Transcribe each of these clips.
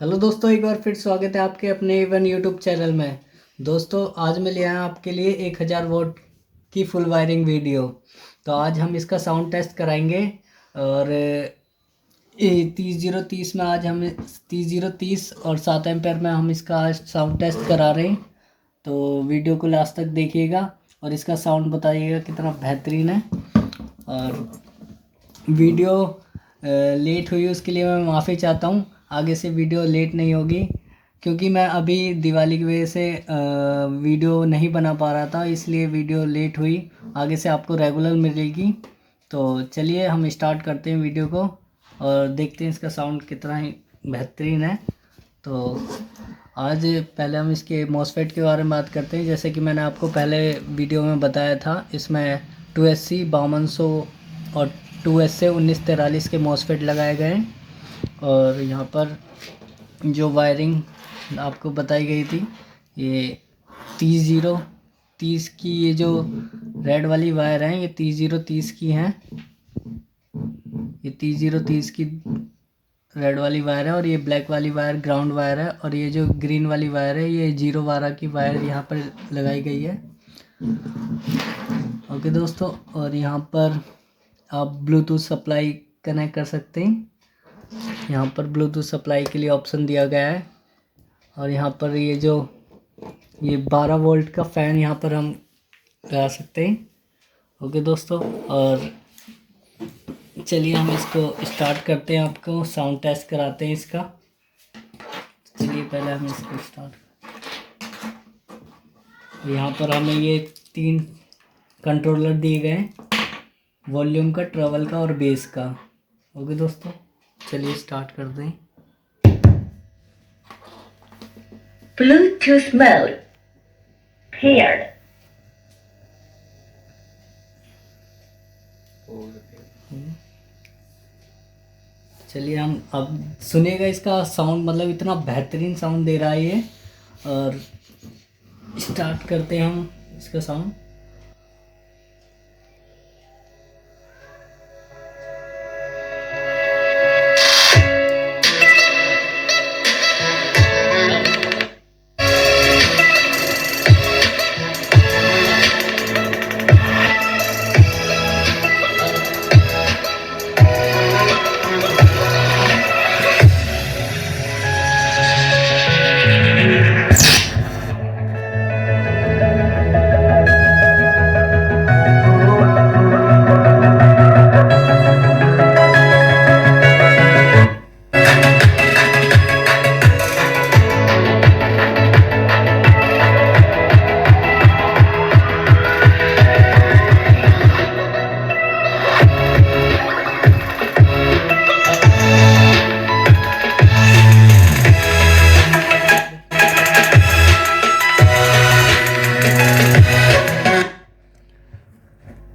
Hello दोस्तों, एक बार फिर स्वागत है आपके अपने इवन यूट्यूब चैनल में। दोस्तों, आज मैं ले आया आपके लिए 1000 वोल्ट की फुल वायरिंग वीडियो। तो आज हम इसका साउंड टेस्ट कराएंगे। और 3030 में आज हम 3030 और 7 एम्पेयर में हम इसका साउंड टेस्ट करा रहे हैं। तो वीडियो को लास्ट तक देखिएगा और इसका साउंड बताइएगा कितना बेहतरीन है। और वीडियो लेट हुई उसके लिए मैं माफ़ी चाहता हूँ। आगे से वीडियो लेट नहीं होगी, क्योंकि मैं अभी दिवाली की वजह से वीडियो नहीं बना पा रहा था, इसलिए वीडियो लेट हुई। आगे से आपको रेगुलर मिलेगी। तो चलिए हम स्टार्ट करते हैं वीडियो को और देखते हैं इसका साउंड कितना ही बेहतरीन है। तो आज पहले हम इसके मॉसफेट के बारे में बात करते हैं। जैसे कि मैंने आपको पहले वीडियो में बताया था, इसमें 2SC 5200 और 2SA 1943 के मॉसफेट लगाए गए हैं। और यहाँ पर जो वायरिंग आपको बताई गई थी, ये 3030 की, ये जो रेड वाली वायर है ये 3030 की हैं। ये 3030 की रेड वाली वायर है और ये ब्लैक वाली वायर ग्राउंड वायर है। और ये जो ग्रीन वाली वायर है ये 012 की वायर यहाँ पर लगाई गई है। ओके दोस्तों, और यहाँ पर आप ब्लूटूथ सप्लाई कनेक्ट कर सकते हैं। यहाँ पर ब्लूटूथ सप्लाई के लिए ऑप्शन दिया गया है। और यहाँ पर ये 12 वोल्ट का फ़ैन यहाँ पर हम लगा सकते हैं। ओके दोस्तों, और चलिए हम इसको स्टार्ट करते हैं, आपको साउंड टेस्ट कराते हैं इसका। चलिए पहले हम इसको स्टार्ट। यहाँ पर हमें ये 3 कंट्रोलर दिए गए हैं, वॉल्यूम का, ट्रबल का और बेस का। ओके दोस्तों, चलिए स्टार्ट कर दें। Bluetooth mode paired. चलिए हम अब सुनिएगा इसका साउंड, मतलब इतना बेहतरीन साउंड दे रहा है ये। और स्टार्ट करते हैं हम इसका साउंड।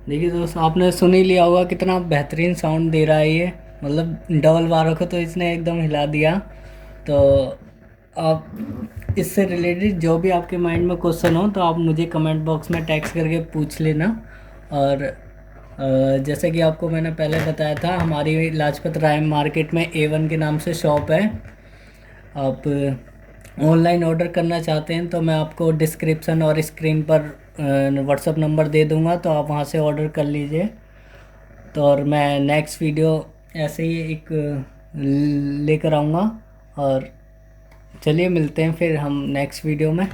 देखिए दोस्तों, आपने सुन ही लिया होगा कितना बेहतरीन साउंड दे रहा है ये। मतलब डबल बारों को तो इसने एकदम हिला दिया। तो आप इससे रिलेटेड जो भी आपके माइंड में क्वेश्चन हो तो आप मुझे कमेंट बॉक्स में टेक्स्ट करके पूछ लेना। और जैसे कि आपको मैंने पहले बताया था, हमारी लाजपत राय मार्केट में A1 के नाम से शॉप है। आप ऑनलाइन ऑर्डर करना चाहते हैं तो मैं आपको डिस्क्रिप्शन और स्क्रीन पर व्हाट्सअप नंबर दे दूंगा, तो आप वहां से ऑर्डर कर लीजिए। तो और मैं नेक्स्ट वीडियो ऐसे ही एक लेकर आऊँगा। और चलिए मिलते हैं फिर हम नेक्स्ट वीडियो में।